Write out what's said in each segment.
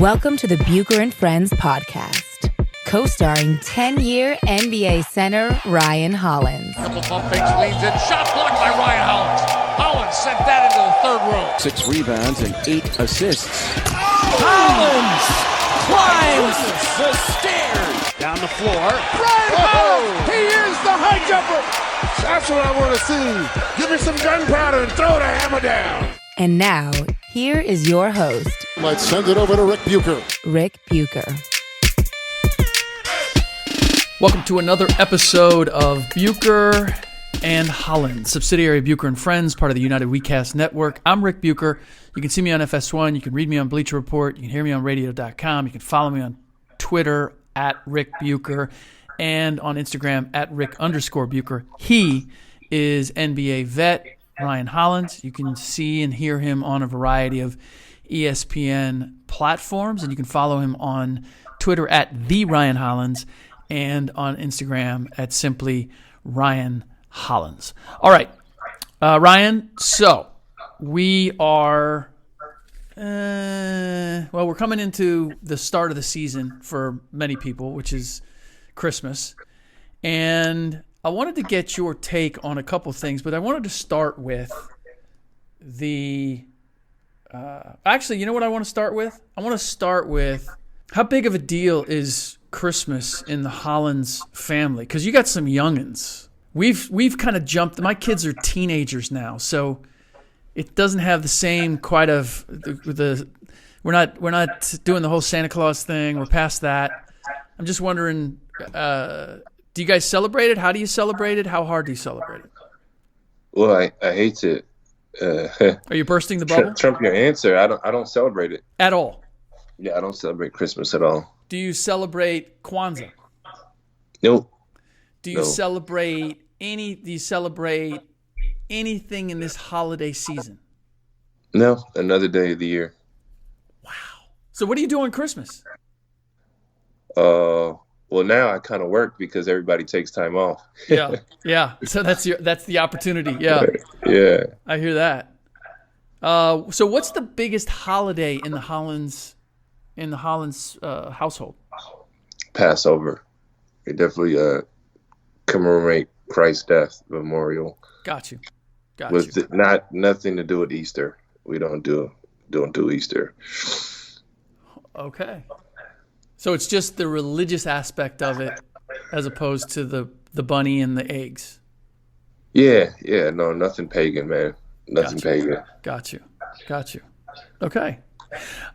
Welcome to the Bucher and Friends podcast, co-starring 10-year NBA center Ryan Hollins. Couple pump fakes, leans in, shot blocked by Ryan Hollins. Hollins sent that into the third row. 6 rebounds and 8 assists. Hollins climbs the stairs. Down the floor. Ryan Hollins! He is the high jumper! That's what I want to see. Give me some gunpowder and throw the hammer down. And now, here is your host, Let's send it over to Rick Bucher. Rick Bucher. Welcome to another episode of Bucher and Hollins, subsidiary of Bucher and Friends, part of the United WeCast Network. I'm Rick Bucher. You can see me on FS1. You can read me on Bleacher Report. You can hear me on radio.com. You can follow me on Twitter at Rick Bucher and on Instagram at Rick_Bucher. He is NBA vet Ryan Hollins. You can see and hear him on a variety of ESPN platforms, and you can follow him on Twitter at the Ryan Hollins and on Instagram at simply Ryan Hollins. All right, Ryan, so we are, we're coming into the start of the season for many people, which is Christmas, and I wanted to get your take on a couple things, but I wanted to start with the actually, you know what I want to start with? I want to start with how big of a deal is Christmas in the Hollins family? Because you got some youngins. We've kind of jumped. My kids are teenagers now, so it doesn't have the same quite of the we're not doing the whole Santa Claus thing. We're past that. I'm just wondering, do you guys celebrate it? How do you celebrate it? How hard do you celebrate it? Well, I hate to. Are you bursting the bubble? Trump your answer. I don't celebrate it at all. Yeah, I don't celebrate Christmas at all. Do you celebrate Kwanzaa? Nope. Do you celebrate anything in this holiday season? No, another day of the year. Wow. So what do you do on Christmas? Well, now I kind of work because everybody takes time off. Yeah. So that's the opportunity. Yeah. Yeah. I hear that. So what's the biggest holiday in the Hollins household? Passover. We definitely commemorate Christ's death memorial. Got you. With nothing to do with Easter. We don't do Easter. Okay. So it's just the religious aspect of it as opposed to the bunny and the eggs. Yeah, no, nothing pagan, man. Nothing pagan. Got you. Okay.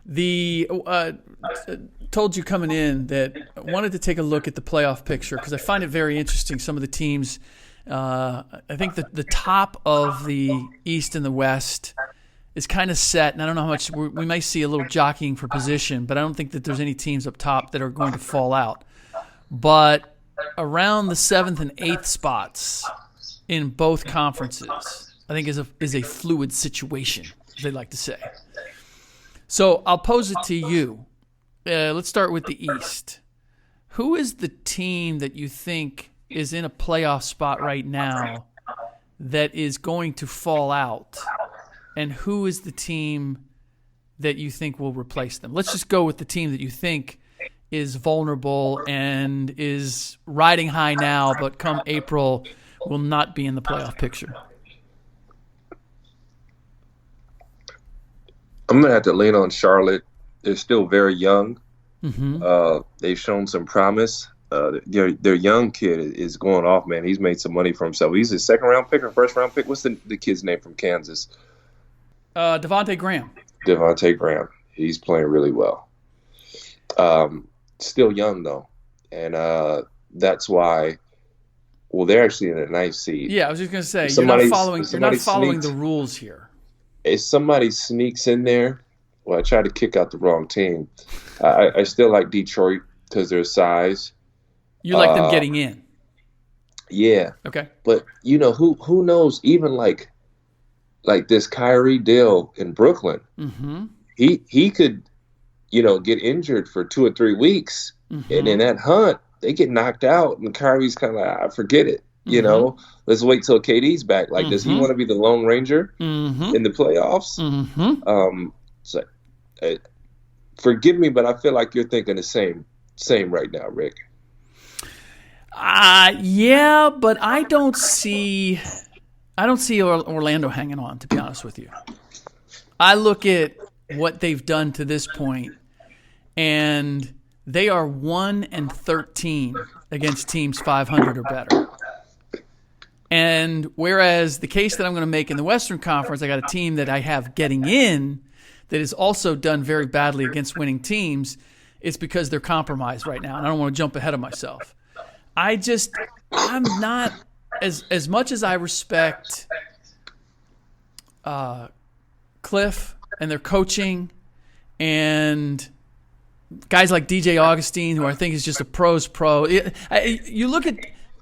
The told you coming in that I wanted to take a look at the playoff picture because I find it very interesting. Some of the teams, I think the top of the East and the West is kind of set, and I don't know how much we might see a little jockeying for position, but I don't think that there's any teams up top that are going to fall out. But around the 7th and 8th spots in both conferences, I think is a fluid situation, as they like to say. So I'll pose it to you. Let's start with the East. Who is the team that you think is in a playoff spot right now that is going to fall out? And who is the team that you think will replace them? Let's just go with the team that you think is vulnerable and is riding high now, but come April will not be in the playoff picture. I'm going to have to lean on Charlotte. They're still very young. Mm-hmm. They've shown some promise. Their young kid is going off, man. He's made some money for himself. He's a second-round pick or first-round pick. What's the kid's name from Kansas? Devontae Graham. He's playing really well. Still young, though. And that's why, well, they're actually in a nice seed. Yeah, I was just going to say, you're not following the rules here. If somebody sneaks in there, well, I try to kick out the wrong team. I still like Detroit because their size. You like them getting in? Yeah. Okay. But, who knows, even like this Kyrie deal in Brooklyn, mm-hmm. he could, get injured for 2 or 3 weeks, mm-hmm. and in that hunt, they get knocked out, and Kyrie's kind of like, I forget it. Mm-hmm. Let's wait till KD's back. Like, does he want to be the Lone Ranger mm-hmm. in the playoffs? Mm-hmm. forgive me, but I feel like you're thinking the same right now, Rick. Yeah, but I don't see Orlando hanging on, to be honest with you. I look at what they've done to this point, and they are 1-13 against teams 500 or better. And whereas the case that I'm going to make in the Western Conference, I got a team that I have getting in that has also done very badly against winning teams, it's because they're compromised right now. And I don't want to jump ahead of myself. I'm not, as much as I respect Cliff and their coaching and guys like DJ Augustine, who I think is just a pro's pro. You look at,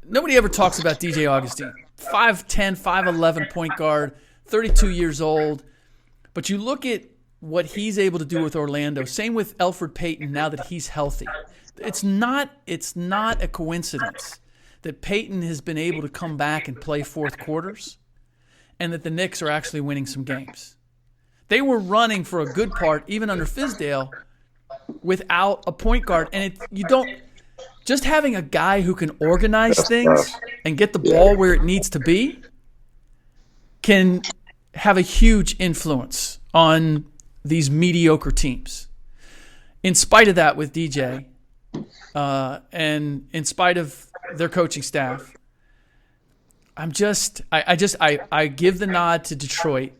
nobody ever talks about DJ Augustine. 5'10", 5'11" point guard, 32 years old. But you look at what he's able to do with Orlando. Same with Elfrid Payton now that he's healthy. It's not a coincidence that Payton has been able to come back and play fourth quarters and that the Knicks are actually winning some games. They were running for a good part, even under Fizdale, without a point guard. And just having a guy who can organize things and get the ball where it needs to be can have a huge influence on these mediocre teams. In spite of that with DJ, and in spite of their coaching staff, I give the nod to Detroit.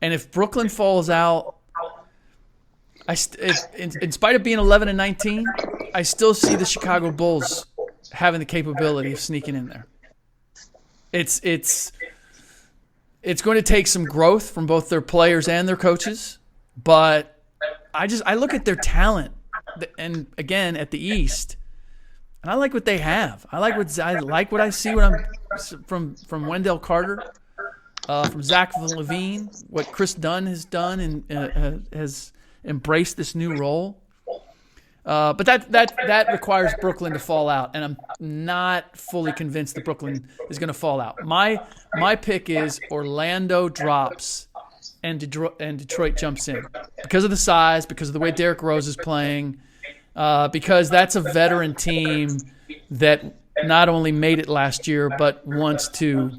And if Brooklyn falls out, in spite of being 11-19, I still see the Chicago Bulls having the capability of sneaking in there. It's going to take some growth from both their players and their coaches, but I look at their talent, and again at the East, and I like what they have. I like what I see when I'm from Wendell Carter, from Zach LaVine, what Chris Dunn has done and has embraced this new role. But that requires Brooklyn to fall out, and I'm not fully convinced that Brooklyn is going to fall out. My pick is Orlando drops and Detroit jumps in because of the size, because of the way Derrick Rose is playing, because that's a veteran team that not only made it last year but wants to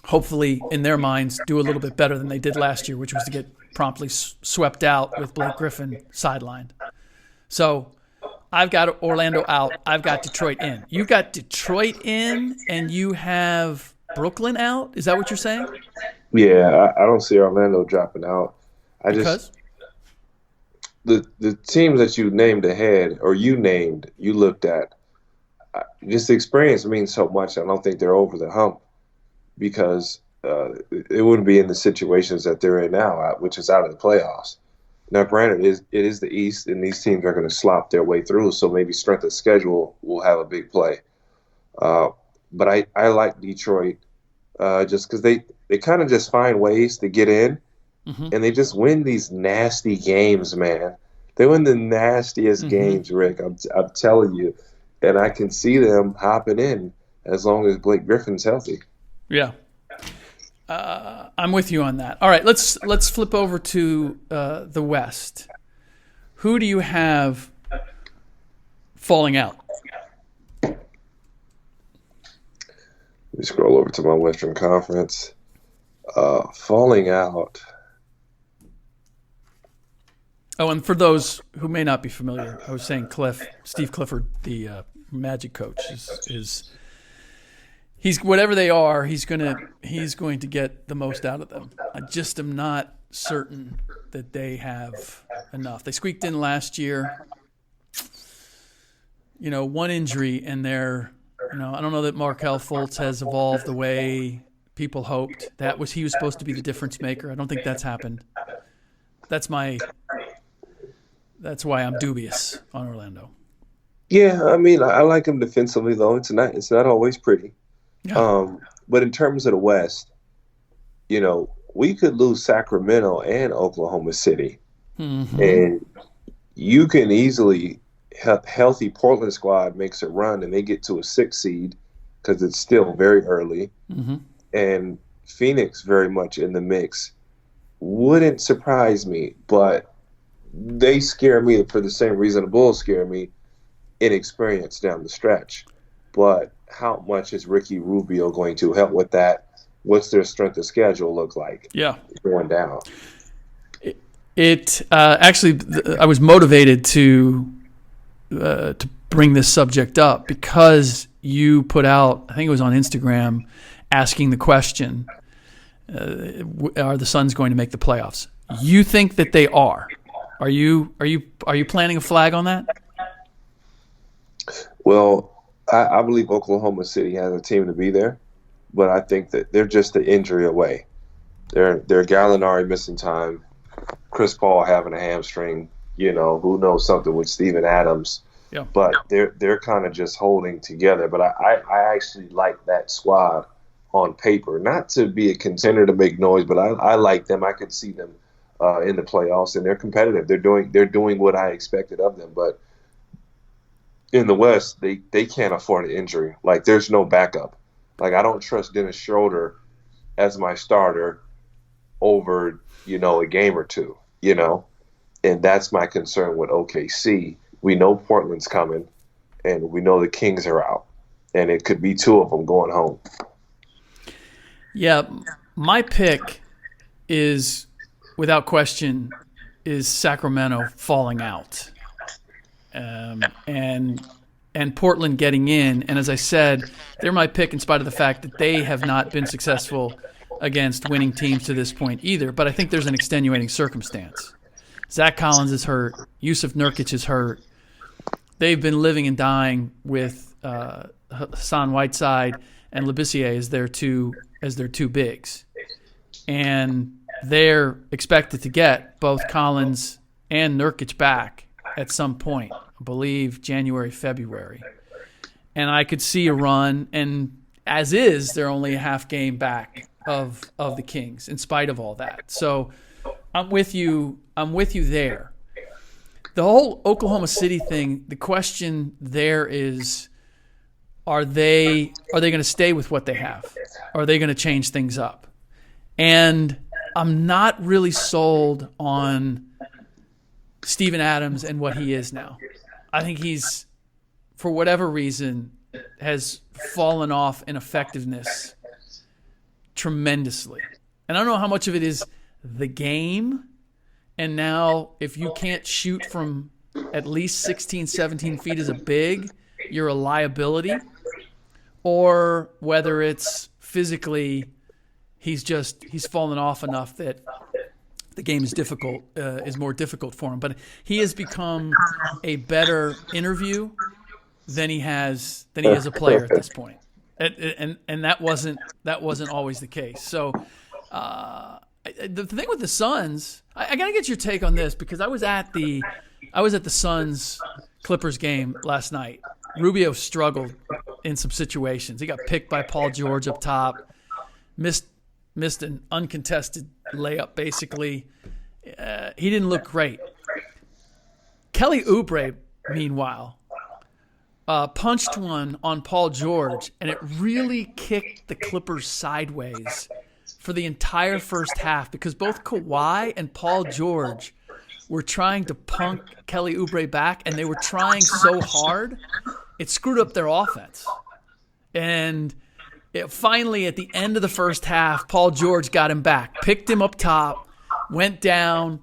hopefully, in their minds, do a little bit better than they did last year, which was to get promptly swept out with Blake Griffin sidelined. So I've got Orlando out. I've got Detroit in. You got Detroit in, and you have Brooklyn out? Is that what you're saying? Yeah, I don't see Orlando dropping out. The teams that you named ahead, or you looked at, just the experience means so much. I don't think they're over the hump because it wouldn't be in the situations that they're in now, which is out of the playoffs. Now, granted, it is the East, and these teams are going to slop their way through, so maybe strength of schedule will have a big play. But I like Detroit just because they kind of just find ways to get in, and they just win these nasty games, man. They win the nastiest games, Rick. I'm telling you. And I can see them hopping in as long as Blake Griffin's healthy. Yeah. I'm with you on that. All right, let's flip over to the West. Who do you have falling out? Let me scroll over to my Western Conference. Falling out. Oh, and for those who may not be familiar, I was saying Steve Clifford, the Magic coach, is he's whatever they are, he's going to get the most out of them. I just am not certain that they have enough. They squeaked in last year. One injury, and they're, I don't know that Markelle Fultz has evolved the way people hoped. He was supposed to be the difference maker. I don't think that's happened. That's why I'm dubious on Orlando. Yeah, I mean, I like them defensively, though. It's not always pretty. Yeah. But in terms of the West, we could lose Sacramento and Oklahoma City. Mm-hmm. And you can easily healthy Portland squad makes a run and they get to a 6 seed because it's still very early. Mm-hmm. And Phoenix very much in the mix. Wouldn't surprise me, but they scare me for the same reason the Bulls scare me, inexperience down the stretch. But how much is Ricky Rubio going to help with that? What's their strength of schedule look like? Yeah, going down. It actually, I was motivated to bring this subject up because you put out, I think it was on Instagram, asking the question, are the Suns going to make the playoffs? You think that they are. Are you planting a flag on that? Well, I believe Oklahoma City has a team to be there, but I think that they're just the injury away. They're Gallinari missing time, Chris Paul having a hamstring, who knows something with Steven Adams. Yeah. But they're kind of just holding together. But I actually like that squad on paper, not to be a contender to make noise, but I like them. I could see them in the playoffs, and they're competitive. They're doing what I expected of them. But in the West, they can't afford an injury. Like, there's no backup. Like, I don't trust Dennis Schroeder as my starter over, a game or two, And that's my concern with OKC. We know Portland's coming, and we know the Kings are out. And it could be two of them going home. Yeah, my pick is, without question, is Sacramento falling out. And Portland getting in. And as I said, they're my pick in spite of the fact that they have not been successful against winning teams to this point either. But I think there's an extenuating circumstance. Zach Collins is hurt. Yusuf Nurkic is hurt. They've been living and dying with Hassan Whiteside and Labissiere as their two bigs. And they're expected to get both Collins and Nurkic back at some point, I believe January, February. And I could see a run, and as is, they're only a half game back of the Kings in spite of all that. So I'm with you there. The whole Oklahoma City thing, the question there is, are they going to stay with what they have? Are they going to change things up? And I'm not really sold on Steven Adams and what he is now. I think he's, for whatever reason, has fallen off in effectiveness tremendously. And I don't know how much of it is the game. And now if you can't shoot from at least 16, 17 feet as a big, you're a liability. Or whether it's physically he's fallen off enough that the game is more difficult for him. But he has become a better interview than he is a player at this point. And that wasn't always the case. So the thing with the Suns, I got to get your take on this because I was at the Suns Clippers game last night. Rubio struggled in some situations. He got picked by Paul George up top, missed an uncontested layup basically. He didn't look great. Kelly Oubre, meanwhile, punched one on Paul George, and it really kicked the Clippers sideways for the entire first half because both Kawhi and Paul George were trying to punk Kelly Oubre back, and they were trying so hard, it screwed up their offense. And finally, at the end of the first half, Paul George got him back, picked him up top, went down,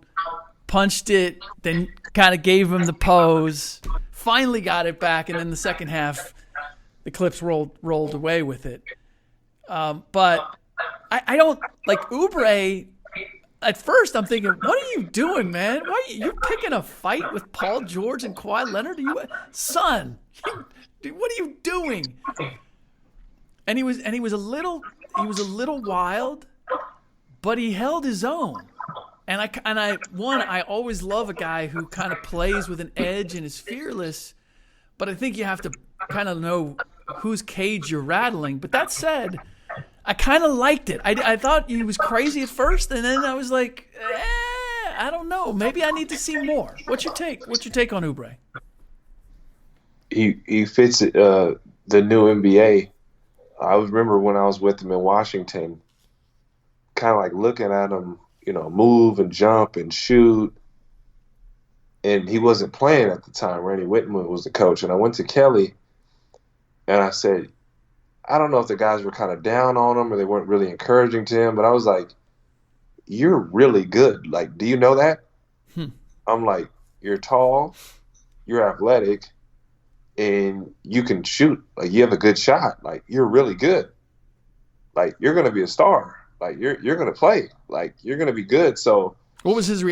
punched it, then kind of gave him the pose, finally got it back, and then the second half, the Clips rolled away with it. But I don't like Oubre. At first, I'm thinking, what are you doing, man? You're picking a fight with Paul George and Kawhi Leonard? Son, what are you doing? And he was a little wild, but he held his own. And I always love a guy who kind of plays with an edge and is fearless, but I think you have to kind of know whose cage you're rattling. But that said, I kind of liked it. I thought he was crazy at first, and then I was like, I don't know. Maybe I need to see more. What's your take? What's your take on Oubre? He fits the new NBA. I remember when I was with him in Washington, kind of like looking at him, move and jump and shoot. and he wasn't playing at the time. Randy Whitman was the coach, and I went to Kelly, and I said, I don't know if the guys were kind of down on him or they weren't really encouraging to him, but I was like, you're really good. Like, do you know that? I'm like, you're tall, you're athletic, and you can shoot. Like, you have a good shot. Like, you're really good. Like, you're going to be a star. Like, you're going to play. Like, you're going to be good. So what was his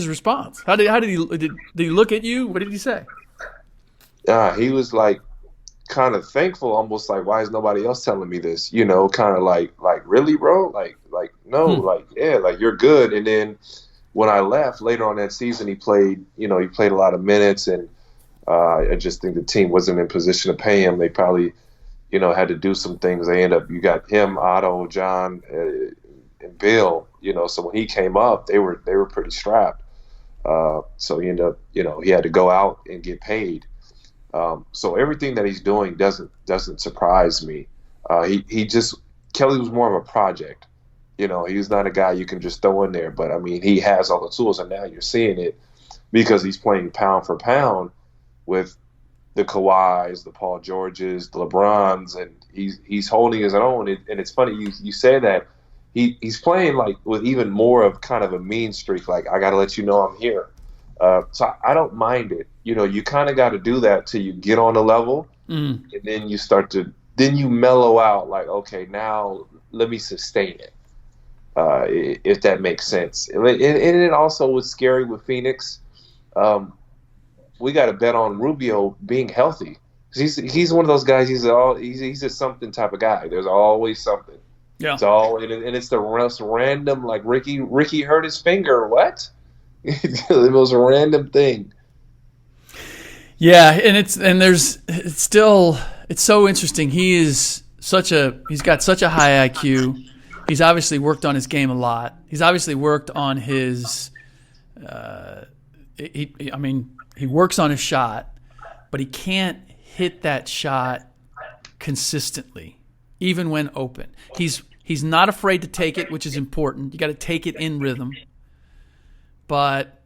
response? How did he look at you? What did he say? He was like kind of thankful, almost like, why is nobody else telling me this? You know, kind of like really, bro? Like no, like, yeah, like, you're good. And then when I left later on that season, he played a lot of minutes, and I just think the team wasn't in position to pay him. They probably, had to do some things. You got him, Otto, John, and Bill, so when he came up, they were pretty strapped. So he ended up, he had to go out and get paid. So everything that he's doing doesn't surprise me. Kelly was more of a project. He was not a guy you can just throw in there, but I mean, he has all the tools, and now you're seeing it because he's playing pound for pound with the Kawhis, the Paul Georges, the LeBrons, and he's holding his own. And it's funny you say that he's playing like with even more of kind of a mean streak. Like, I got to let you know I'm here. So I don't mind it. You kind of got to do that till you get on the level, and then you mellow out. Like, okay, now let me sustain it. If that makes sense. And it also was scary with Phoenix. We got to bet on Rubio being healthy. He's one of those guys. He's a something type of guy. There's always something. Yeah. And it's the most random, like Ricky hurt his finger. What? The most random thing. Yeah, and it's so interesting. He's got such a high IQ. He's obviously worked on his game a lot. He's obviously worked on his he works on his shot, but he can't hit that shot consistently, even when open. He's not afraid to take it, which is important. You got to take it in rhythm. But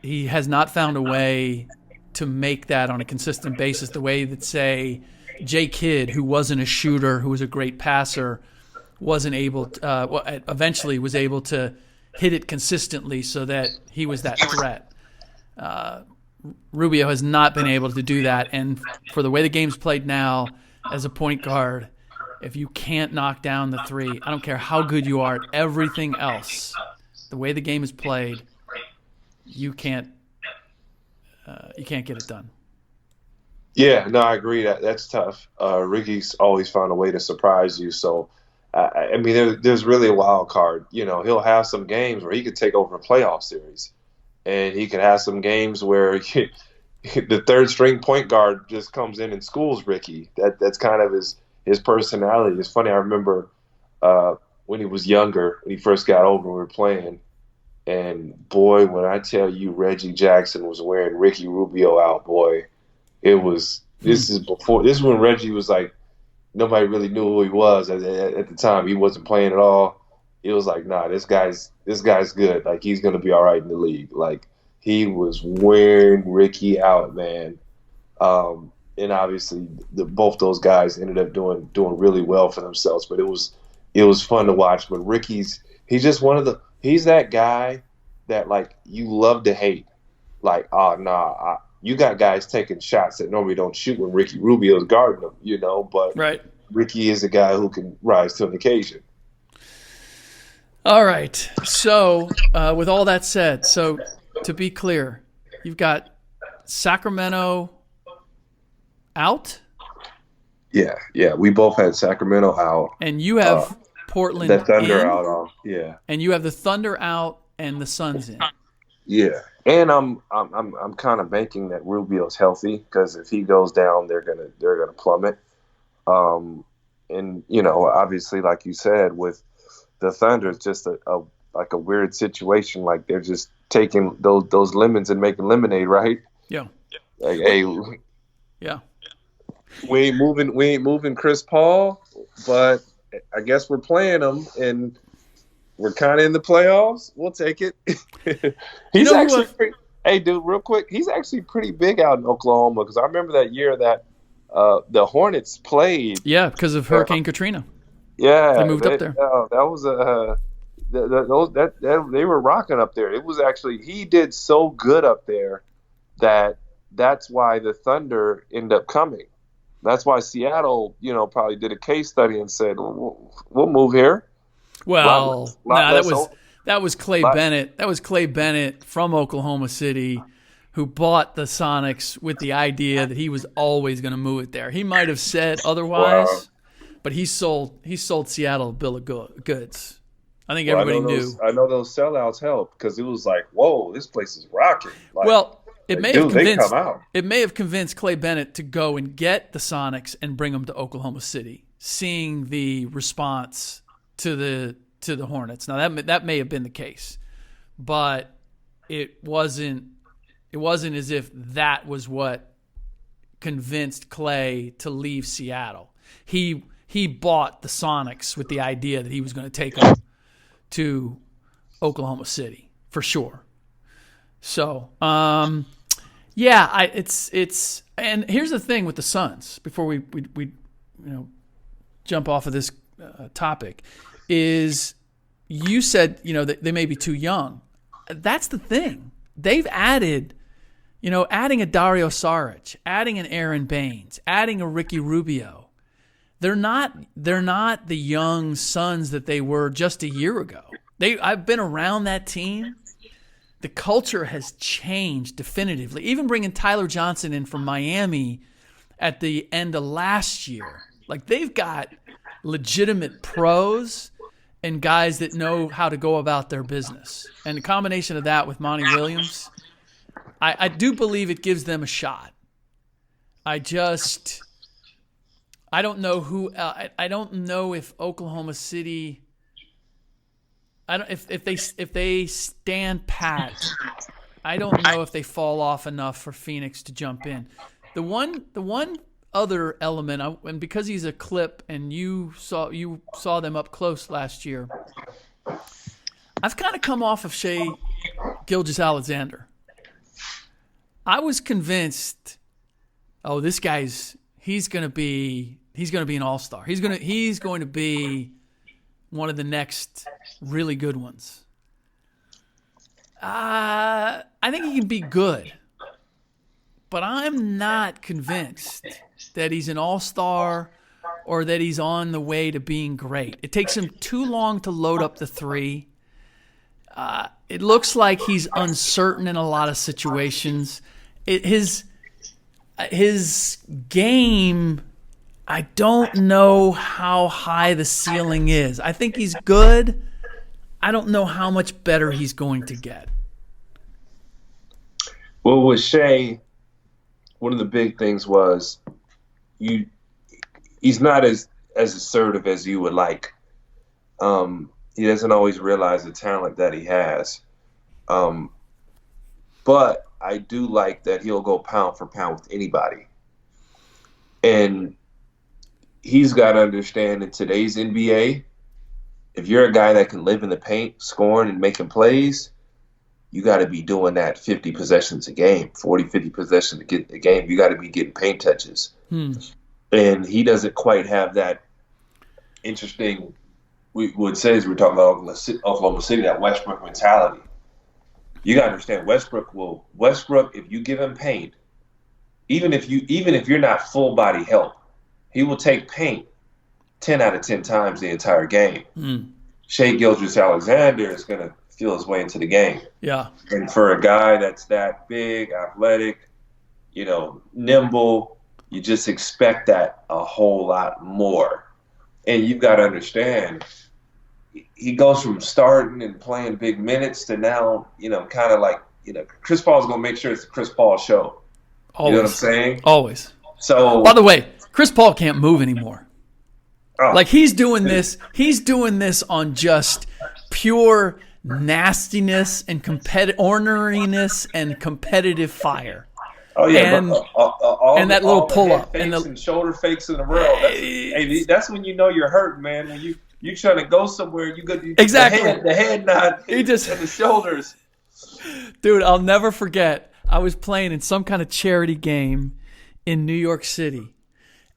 he has not found a way to make that on a consistent basis the way that, say, Jay Kidd, who wasn't a shooter, who was a great passer, wasn't able to, eventually was able to hit it consistently so that he was that threat. Rubio has not been able to do that, and for the way the game's played now, as a point guard, if you can't knock down the three, I don't care how good you are at everything else, the way the game is played, you can't get it done. Yeah, no, I agree. That's tough. Ricky's always found a way to surprise you. So, I mean, there's really a wild card. He'll have some games where he could take over a playoff series, and he could have some games where the third string point guard just comes in and schools Ricky. That's kind of his personality. It's funny. I remember when he was younger, when he first got over, we were playing. And, boy, when I tell you Reggie Jackson was wearing Ricky Rubio out, boy, this is when Reggie was like, nobody really knew who he was at the time. He wasn't playing at all. It was like, nah, this guy's good. Like, he's going to be all right in the league. Like, he was wearing Ricky out, man. And obviously both those guys ended up doing really well for themselves, but it was fun to watch. But he's just he's that guy that, like, you love to hate. Like, you got guys taking shots that normally don't shoot when Ricky Rubio's guarding them, but right. Ricky is a guy who can rise to an occasion. All right. So, with all that said, so to be clear, you've got Sacramento out? Yeah. We both had Sacramento out. And you have Portland the Thunder in, out. Yeah. And you have the Thunder out and the Suns in. Yeah. And I'm kind of banking that Rubio's healthy, because if he goes down, they're gonna plummet. And obviously, like you said, with the Thunder, it's just a weird situation. Like, they're just taking those lemons and making lemonade, right? Yeah. Like, hey, yeah. We ain't moving Chris Paul, but I guess we're playing him, and we're kind of in the playoffs. We'll take it. He's actually pretty, hey, dude, real quick. He's actually pretty big out in Oklahoma because I remember that year that the Hornets played. Yeah, because of Hurricane Katrina. Yeah, they moved up there. That was they were rocking up there. It was actually he did so good up there that's why the Thunder ended up coming. That's why Seattle, probably did a case study and said, "We'll move here." Well, that was Clay Bennett. That was Clay Bennett from Oklahoma City, who bought the Sonics with the idea that he was always going to move it there. He might have said otherwise, but he sold Seattle a bill of goods. I think everybody knew. I know those sellouts helped because it was like, "Whoa, this place is rocking." It may have convinced Clay Bennett to go and get the Sonics and bring them to Oklahoma City, seeing the response to the Hornets. Now that may have been the case, but it wasn't as if that was what convinced Clay to leave Seattle. He bought the Sonics with the idea that he was going to take them to Oklahoma City for sure. So, it's and here's the thing with the Suns before we jump off of this topic is you said that they may be too young. That's the thing. They've added, adding a Dario Saric, adding an Aaron Baines, adding a Ricky Rubio. They're not the young Suns that they were just a year ago. I've been around that team. The culture has changed definitively. Even bringing Tyler Johnson in from Miami at the end of last year. Like, they've got legitimate pros and guys that know how to go about their business. And the combination of that with Monty Williams, I do believe it gives them a shot. I don't know I don't know if Oklahoma City... if they stand pat, I don't know if they fall off enough for Phoenix to jump in. The one other element, and because he's a Clip, and you saw them up close last year, I've kind of come off of Shai Gilgeous-Alexander. I was convinced, this guy's he's going to be an all-star. He's going to be one of the next really good ones. I think he can be good, but I'm not convinced that he's an all-star or that he's on the way to being great. It takes him too long to load up the three. It looks like he's uncertain in a lot of situations. His game, I don't know how high the ceiling is. I think he's good. I don't know how much better he's going to get. Well, with Shai, one of the big things was he's not as assertive as you would like. He doesn't always realize the talent that he has. But I do like that he'll go pound for pound with anybody. And he's got to understand in today's NBA, if you're a guy that can live in the paint, scoring and making plays, you got to be doing that 50 possessions a game, 40, 50 possessions a game. You got to be getting paint touches. And he doesn't quite have that interesting, we would say as we're talking about Oklahoma City, that Westbrook mentality. You got to understand Westbrook, if you give him paint, even if you're not full body help, he will take paint 10 out of 10 times the entire game. Shai Gilgeous-Alexander is going to feel his way into the game. Yeah. And for a guy that's that big, athletic, nimble, you just expect that a whole lot more. And you've got to understand, he goes from starting and playing big minutes to now, kind of like, Chris Paul's going to make sure it's the Chris Paul show. Always. You know what I'm saying? Always. So, by the way, Chris Paul can't move anymore. Like, he's doing this on just pure nastiness and orneriness and competitive fire. Oh yeah, and that little pull up and shoulder fakes in the world. That's when you know you're hurt, man. You trying to go somewhere? You got exactly the head nod. He just and the shoulders. Dude, I'll never forget. I was playing in some kind of charity game in New York City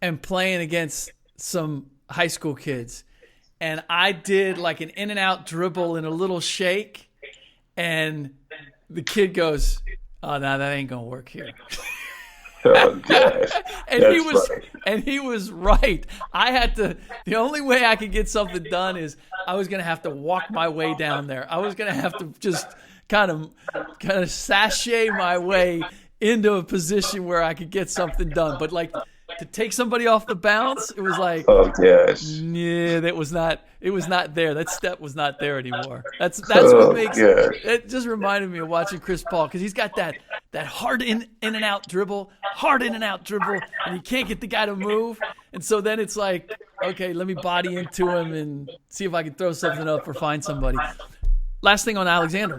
and playing against some high school kids. And I did like an in and out dribble and a little shake. And the kid goes, "Oh, no, that ain't going to work here." Oh, gosh. and he was right. The only way I could get something done is I was going to have to walk my way down there. I was going to have to just kind of sashay my way into a position where I could get something done. But like to take somebody off the bounce, it was like, oh gosh, yeah, it was not there. That step was not there anymore. That's what makes it. Just reminded me of watching Chris Paul because he's got that hard in and out dribble, and he can't get the guy to move. And so then it's like, okay, let me body into him and see if I can throw something up or find somebody. Last thing on Alexander,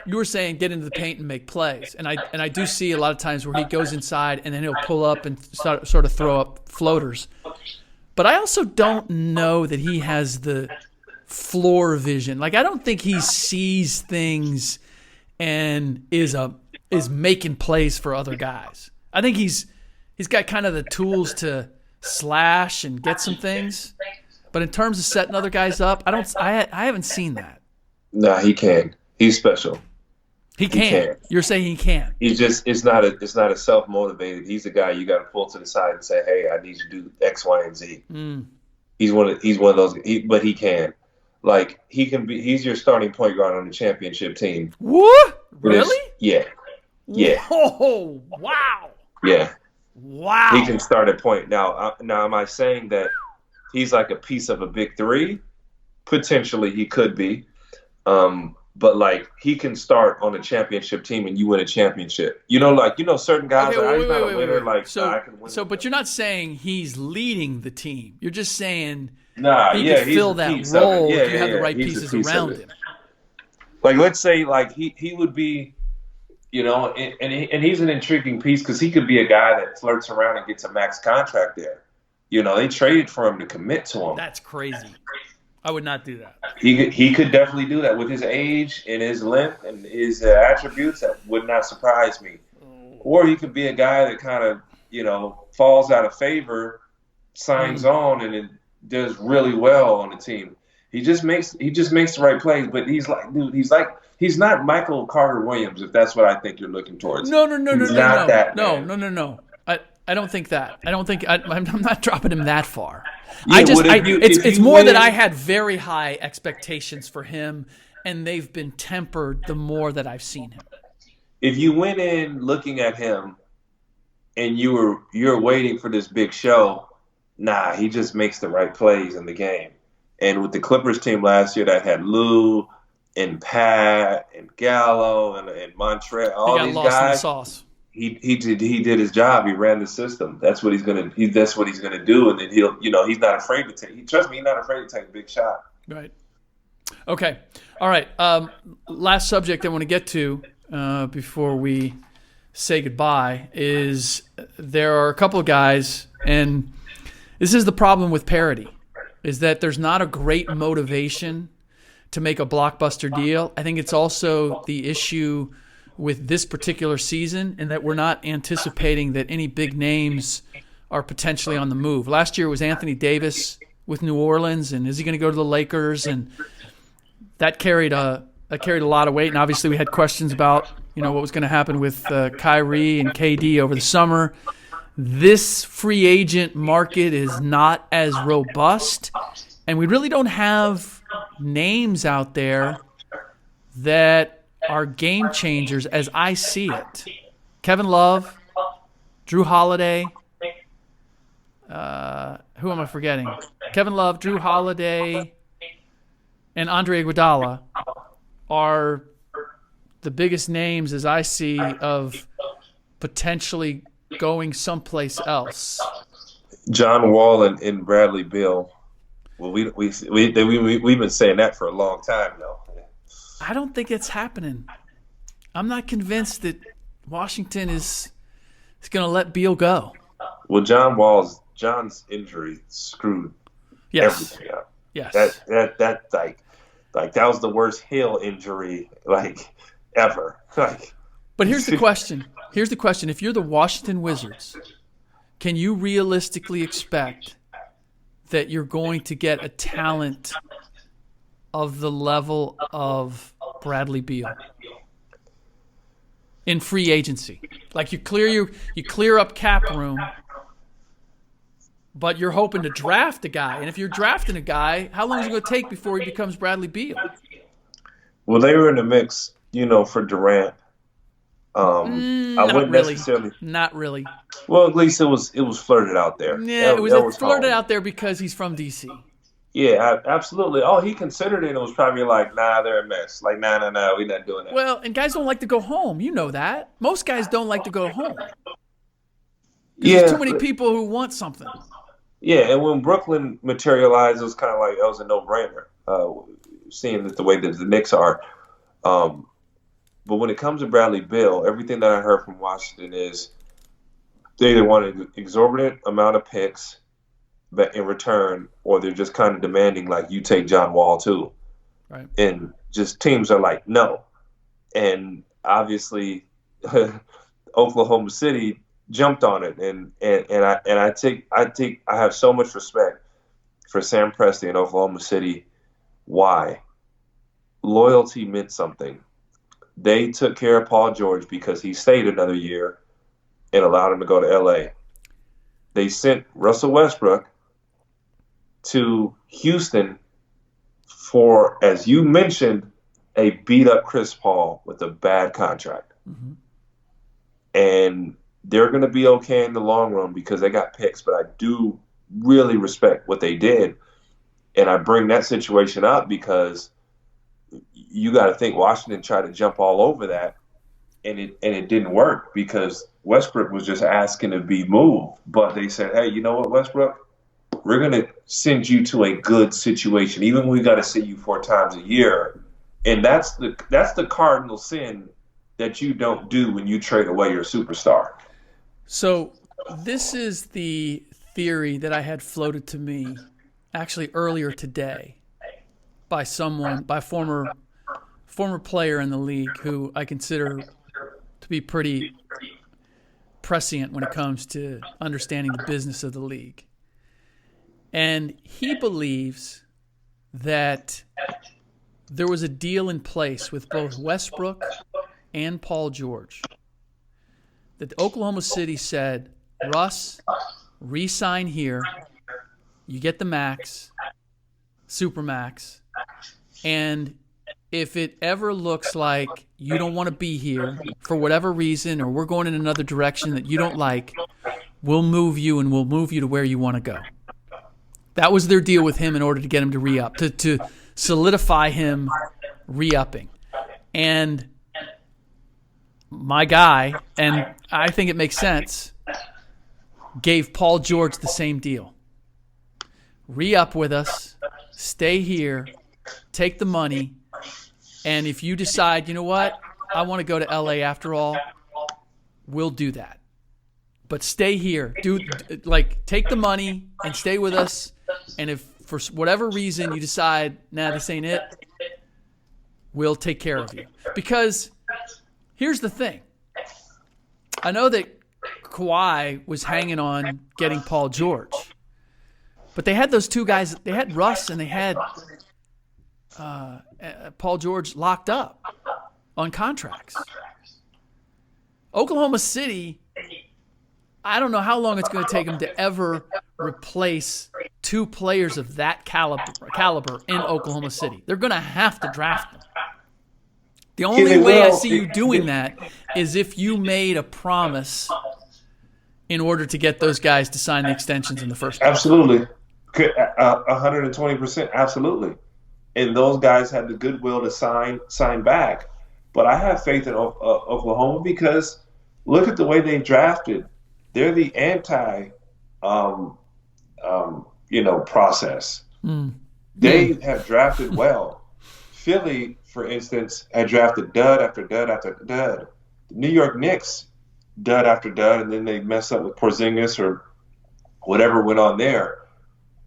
you were saying get into the paint and make plays, and I do see a lot of times where he goes inside and then he'll pull up and sort of throw up floaters. But I also don't know that he has the floor vision. Like I don't think he sees things and is making plays for other guys. I think he's got kind of the tools to slash and get some things, but in terms of setting other guys up, I haven't seen that. Nah, he can. He's special. He can. You're saying he can. He's just it's not a self-motivated. He's the guy you got to pull to the side and say, "Hey, I need you to do X, Y, and Z." He's one of those. But he can. Like he can be. He's your starting point guard on the championship team. What? Really? Yeah. Oh, wow. Yeah. Wow. He can start at point. Now, am I saying that he's like a piece of a big three? Potentially, he could be. But like he can start on a championship team and you win a championship. Certain guys are he's not a winner. Like I can win. So, but you're not saying he's leading the team. You're just saying he can fill that role if you have the right pieces around him. Like let's say like he would be, and he's an intriguing piece because he could be a guy that flirts around and gets a max contract there. They traded for him to commit to him. That's crazy. I would not do that. He could definitely do that with his age and his length and his attributes. That would not surprise me. Or he could be a guy that kind of falls out of favor, signs on, and it does really well on the team. He just makes the right plays. But he's not Michael Carter Williams, if that's what I think you're looking towards. No. No. I don't think that. I'm not dropping him that far. Yeah, it's more that I had very high expectations for him, and they've been tempered the more that I've seen him. If you went in looking at him, and you're waiting for this big show, nah, he just makes the right plays in the game. And with the Clippers team last year that had Lou and Pat and Gallo and Montrezl, all these guys, in the sauce. He did his job. He ran the system. That's what he's gonna do. And then he's not afraid to take. Trust me, he's not afraid to take a big shot. Right. Okay. All right. Last subject I want to get to before we say goodbye is there are a couple of guys, and this is the problem with parity, is that there's not a great motivation to make a blockbuster deal. I think it's also the issue with this particular season, and that we're not anticipating that any big names are potentially on the move. Last year was Anthony Davis with New Orleans, and is he going to go to the Lakers? And that carried a lot of weight. And obviously, we had questions about what was going to happen with Kyrie and KD over the summer. This free agent market is not as robust, and we really don't have names out there that are game changers as I see it. Kevin Love, Drew Holiday. Who am I forgetting? Kevin Love, Drew Holiday, and Andre Iguodala are the biggest names as I see of potentially going someplace else. John Wall and Bradley Beal. Well, we've been saying that for a long time now. I don't think it's happening. I'm not convinced that Washington is going to let Beal go. Well, John's injury screwed everything up. Yes. That that was the worst heel injury ever. But here's the question. If you're the Washington Wizards, can you realistically expect that you're going to get a talent of the level of Bradley Beal in free agency? Like you clear up cap room, but you're hoping to draft a guy. And if you're drafting a guy, how long is it going to take before he becomes Bradley Beal? Well, they were in the mix, for Durant. I wouldn't really. necessarily. Not really. Well, at least it was flirted out there. Yeah, it was flirted out there because he's from DC. Yeah, absolutely. Oh, he considered it. And it was probably like, nah, they're a mess. Like, nah, we're not doing that. Well, and guys don't like to go home. You know that. Most guys don't like to go home. Yeah, there's too many people who want something. Yeah, and when Brooklyn materialized, it was kind of like that was a no-brainer. Seeing that the way that the Knicks are. But when it comes to Bradley Beal, everything that I heard from Washington is they either want an exorbitant amount of picks in return, or they're just kind of demanding, like, you take John Wall too. Right. And just teams are like, no. And obviously, Oklahoma City jumped on it, and I have so much respect for Sam Presti in Oklahoma City. Why? Loyalty meant something. They took care of Paul George because he stayed another year and allowed him to go to LA. They sent Russell Westbrook to Houston for, as you mentioned, a beat-up Chris Paul with a bad contract. Mm-hmm. And they're going to be okay in the long run because they got picks, but I do really respect what they did. And I bring that situation up because you got to think Washington tried to jump all over that, and it didn't work because Westbrook was just asking to be moved. But they said, hey, you know what, Westbrook? We're going to send you to a good situation, even when we got to see you 4 times a year. And that's the cardinal sin that you don't do when you trade away your superstar. So this is the theory that I had floated to me actually earlier today by a former player in the league who I consider to be pretty prescient when it comes to understanding the business of the league. And he believes that there was a deal in place with both Westbrook and Paul George. That Oklahoma City said, Russ, re-sign here. You get the max, super max. And if it ever looks like you don't want to be here for whatever reason, or we're going in another direction that you don't like, we'll move you and we'll move you to where you want to go. That was their deal with him in order to get him to re-up, to solidify him re-upping. And my guy, and I think it makes sense, gave Paul George the same deal. Re-up with us, stay here, take the money, and if you decide, you know what, I want to go to LA after all, we'll do that. But stay here. Take the money and stay with us. And if for whatever reason you decide, nah, this ain't it, we'll take care of you. Because here's the thing. I know that Kawhi was hanging on getting Paul George. But they had those two guys. They had Russ and they had Paul George locked up on contracts. Oklahoma City, I don't know how long it's going to take them to ever replace 2 players of that caliber in Oklahoma City. They're going to have to draft them. The only way I see you doing that is if you made a promise in order to get those guys to sign the extensions in the first place. Absolutely. 120%, absolutely. And those guys had the goodwill to sign back. But I have faith in Oklahoma because look at the way they drafted. They're the process. They have drafted well. Philly, for instance, had drafted dud after dud after dud. The New York Knicks, dud after dud, and then they mess up with Porzingis or whatever went on there.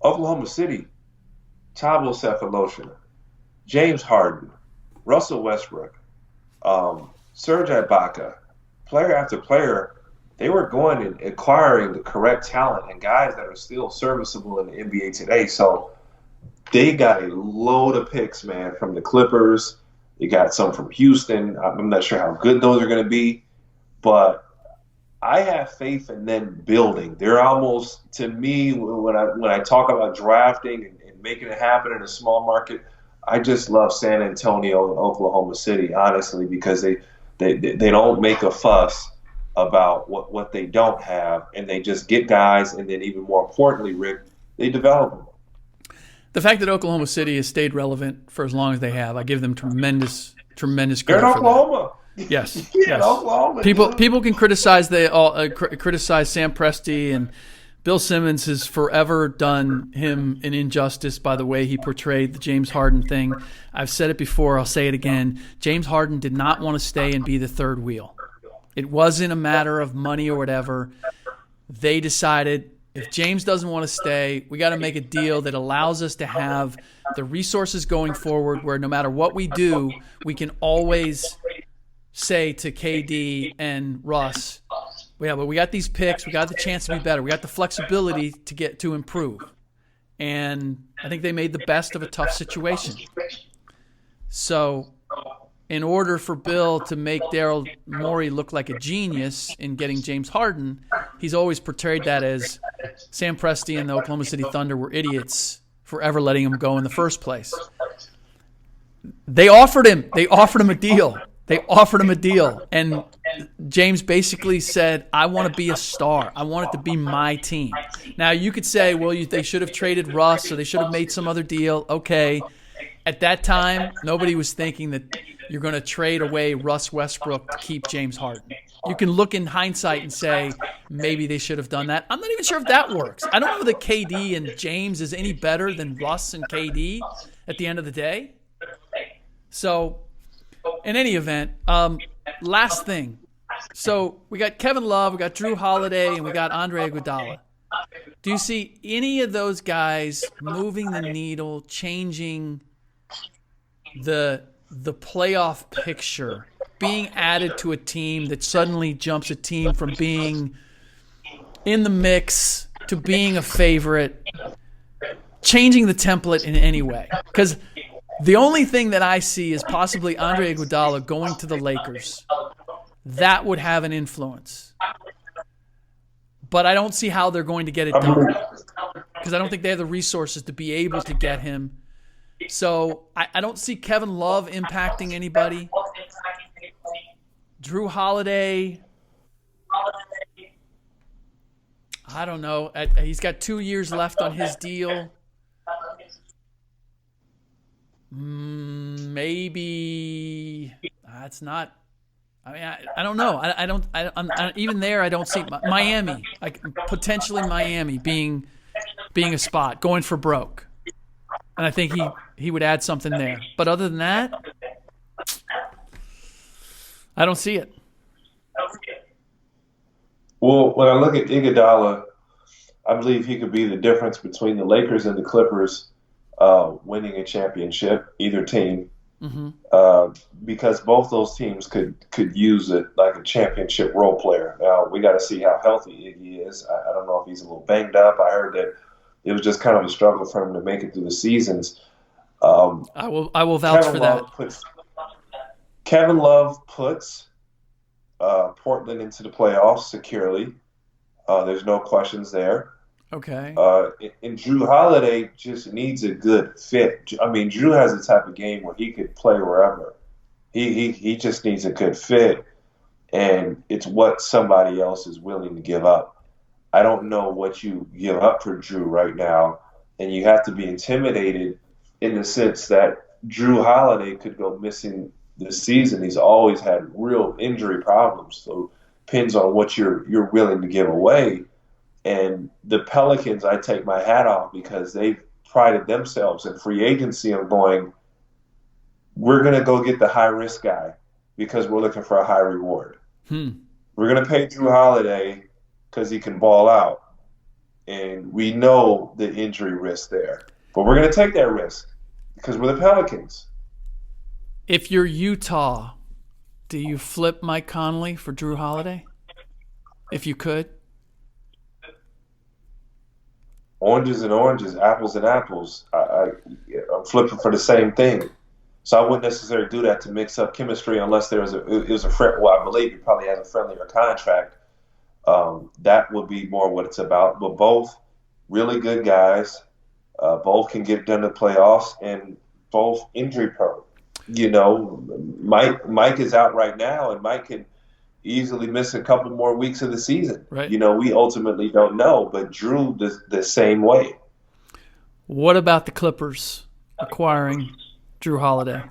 Oklahoma City, Thabo Sefolosha, James Harden, Russell Westbrook, Serge Ibaka, player after player, they were going and acquiring the correct talent and guys that are still serviceable in the NBA today. So they got a load of picks, man, from the Clippers. They got some from Houston. I'm not sure how good those are going to be, but I have faith in them building. They're almost, to me, when I talk about drafting and making it happen in a small market, I just love San Antonio and Oklahoma City, honestly, because they don't make a fuss about what they don't have, and they just get guys, and then even more importantly, Rick, they develop them. The fact that Oklahoma City has stayed relevant for as long as they have, I give them tremendous credit They're in for Oklahoma. that. Yes, Yeah, yes. Oklahoma. People can criticize criticize Sam Presti, and Bill Simmons has forever done him an injustice by the way he portrayed the James Harden thing. I've said it before, I'll say it again. James Harden did not want to stay and be the third wheel. It wasn't a matter of money or whatever. They decided, if James doesn't want to stay, we got to make a deal that allows us to have the resources going forward where no matter what we do, we can always say to KD and Russ, yeah, but we got these picks, we got the chance to be better, we got the flexibility to improve. And I think they made the best of a tough situation. So in order for Bill to make Daryl Morey look like a genius in getting James Harden, he's always portrayed that as Sam Presti and the Oklahoma City Thunder were idiots for ever letting him go in the first place. They offered him a deal. And James basically said, I want to be a star. I want it to be my team. Now, you could say, well, they should have traded Russ, or they should have made some other deal. Okay. At that time, nobody was thinking that you're going to trade away Russ Westbrook to keep James Harden. You can look in hindsight and say, maybe they should have done that. I'm not even sure if that works. I don't know that KD and James is any better than Russ and KD at the end of the day. So, in any event, last thing. So, we got Kevin Love, we got Drew Holiday, and we got Andre Iguodala. Do you see any of those guys moving the needle, changing the playoff picture, being added to a team that suddenly jumps a team from being in the mix to being a favorite, changing the template in any way? Because the only thing that I see is possibly Andre Iguodala going to the Lakers. That would have an influence. But I don't see how they're going to get it done, because I don't think they have the resources to be able to get him. So I don't see Kevin Love impacting anybody. Drew Holiday, I don't know. He's got 2 years left on his deal. Maybe that's not. I mean, I don't know. I'm even there. I don't see Miami, potentially Miami being a spot, going for broke, and I think he would add something there. But other than that, I don't see it. Well, when I look at Iguodala, I believe he could be the difference between the Lakers and the Clippers winning a championship, either team. Mm-hmm. Because both those teams could use it like a championship role player. Now, we got to see how healthy Iggy is. I don't know if he's a little banged up. I heard that it was just kind of a struggle for him to make it through the seasons. I will vouch for that. Kevin Love puts Portland into the playoffs securely. There's no questions there. Okay. And Drew Holiday just needs a good fit. I mean, Drew has a type of game where he could play wherever. He just needs a good fit, and it's what somebody else is willing to give up. I don't know what you give up for Drew right now, and you have to be intimidated in the sense that Drew Holiday could go missing this season. He's always had real injury problems, so it depends on what you're willing to give away. And the Pelicans, I take my hat off because they've prided themselves in free agency of going, we're going to go get the high-risk guy because we're looking for a high reward. We're going to pay Drew Holiday because he can ball out. And we know the injury risk there. But we're going to take that risk because we're the Pelicans. If you're Utah, do you flip Mike Conley for Drew Holiday? If you could? Oranges and oranges, apples and apples. I'm flipping for the same thing. So I wouldn't necessarily do that to mix up chemistry unless it was a friend. Well, I believe he probably has a friendlier contract. That would be more what it's about. But both really good guys. Both can get done in the playoffs, and both injury prone. You know, Mike is out right now, and Mike can easily miss a couple more weeks of the season. Right. You know, we ultimately don't know, but Drew the same way. What about the Clippers acquiring Drew Holiday?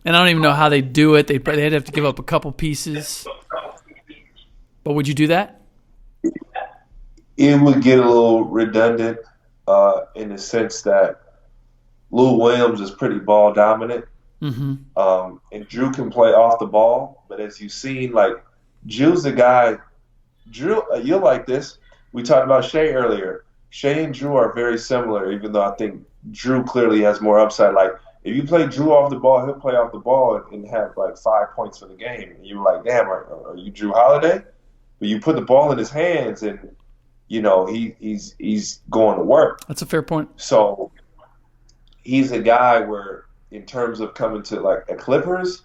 And I don't even know how they do it. They'd have to give up a couple pieces. But would you do that? It would get a little redundant in the sense that Lou Williams is pretty ball dominant. Mm-hmm. And Drew can play off the ball. But as you've seen, like, Drew's the guy. Drew, you'll like this. We talked about Shea earlier. Shea and Drew are very similar, even though I think Drew clearly has more upside. Like, if you play Drew off the ball, he'll play off the ball and have like 5 points for the game. And you're like, damn, are you Drew Holiday? But you put the ball in his hands, and you know he's going to work. That's a fair point. So he's a guy where, in terms of coming to like a Clippers,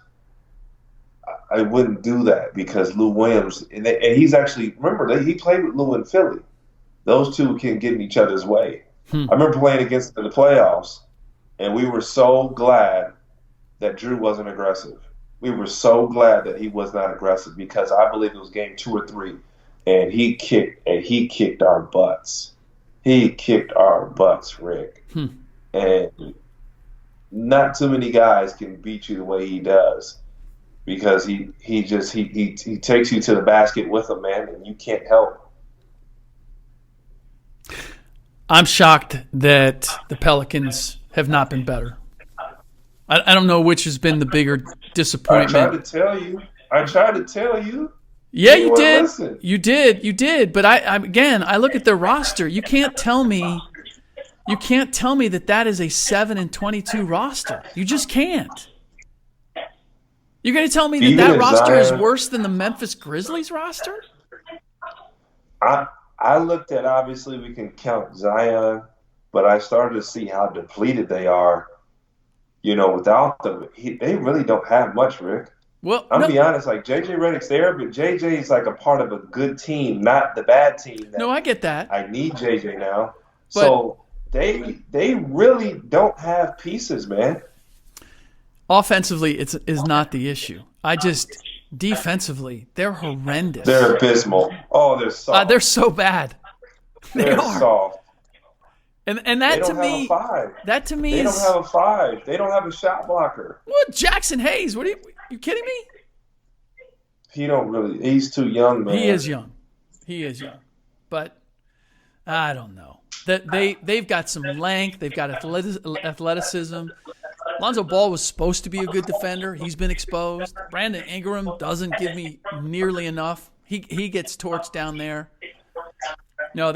I wouldn't do that because Lou Williams and he's actually he played with Lou in Philly. Those two can get in each other's way. I remember playing against them in the playoffs, and we were so glad that Drew wasn't aggressive. We were so glad that he was not aggressive because I believe it was game 2 or 3, and he kicked our butts. He kicked our butts, Rick. And not too many guys can beat you the way he does because he takes you to the basket with him, man, and you can't help. I'm shocked that the Pelicans have not been better. I don't know which has been the bigger disappointment. I tried to tell you. Yeah, you did. Listen. You did. But I look at their roster. You can't tell me that is a 7-22 roster. You just can't. You're going to tell me that roster is worse than the Memphis Grizzlies roster? I looked at, obviously we can count Zion, but I started to see how depleted they are. You know, without them, they really don't have much, Rick. Well, I'm gonna be honest. Like JJ Redick's there, but JJ is like a part of a good team, not the bad team. No, I get that. I need JJ now, so they really don't have pieces, man. Offensively, is not the issue. Defensively, they're horrendous. They're abysmal. Oh, they're soft. They're so bad. They're soft. And that to me, they don't have a 5. They don't have a shot blocker. What, Jackson Hayes? What are you kidding me? He's too young, man. He is young, but I don't know. They've got some length. They've got athleticism. Lonzo Ball was supposed to be a good defender. He's been exposed. Brandon Ingram doesn't give me nearly enough. He gets torched down there. No,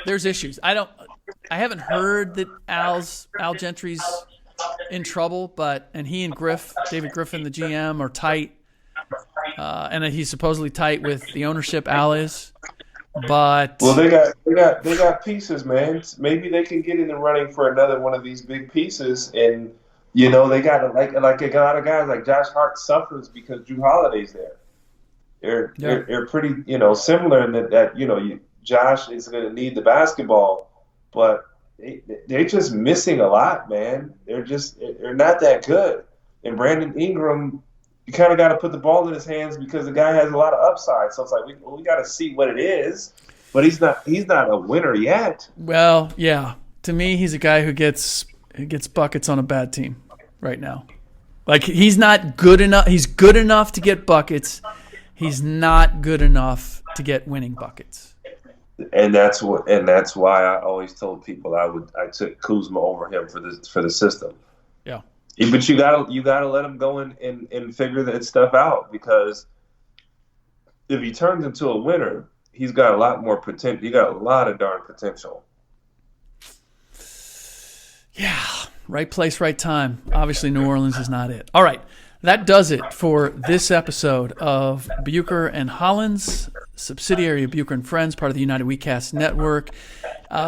there's issues. I haven't heard that Al Gentry's in trouble, and he and David Griffin, the GM, are tight. And he's supposedly tight with the ownership. Al is. But they got pieces, man. Maybe they can get in the running for another one of these big pieces, and you know they got like a lot of guys like Josh Hart suffers because Drew Holiday's there. They're pretty similar in that Josh is going to need the basketball, but they're just missing a lot, man. They're not that good. And Brandon Ingram, you kind of got to put the ball in his hands because the guy has a lot of upside. So it's like we got to see what it is, but he's not a winner yet. Well, yeah. To me, he's a guy who gets buckets on a bad team right now. Like he's not good enough. He's good enough to get buckets. He's not good enough to get winning buckets. And that's why I always told people I took Kuzma over him for the system. Yeah. But you gotta let him go and figure that stuff out, because if he turns into a winner, he's got a lot more potential. He got a lot of darn potential. Yeah, right place, right time. Obviously, New Orleans is not it. All right, that does it for this episode of Bucher and Hollins, subsidiary of Bucher and Friends, part of the United WeCast Network.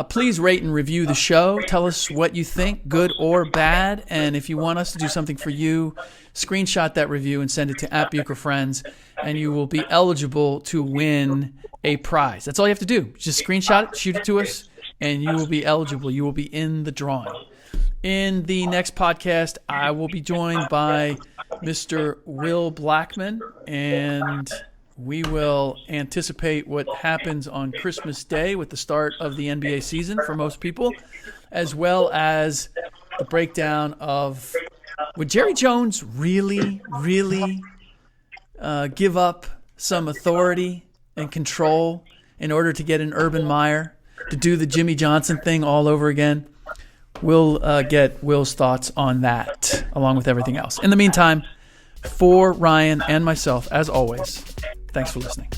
Please rate and review the show. Tell us what you think, good or bad. And if you want us to do something for you, screenshot that review and send it to @BucherFriends, and you will be eligible to win a prize. That's all you have to do. Just screenshot it, shoot it to us, and you will be eligible. You will be in the drawing. In the next podcast, I will be joined by Mr. Will Blackman, and we will anticipate what happens on Christmas Day with the start of the NBA season for most people, as well as the breakdown of would Jerry Jones really give up some authority and control in order to get an Urban Meyer to do the Jimmy Johnson thing all over again? We'll get Will's thoughts on that, along with everything else. In the meantime, for Ryan and myself, as always, thanks for listening.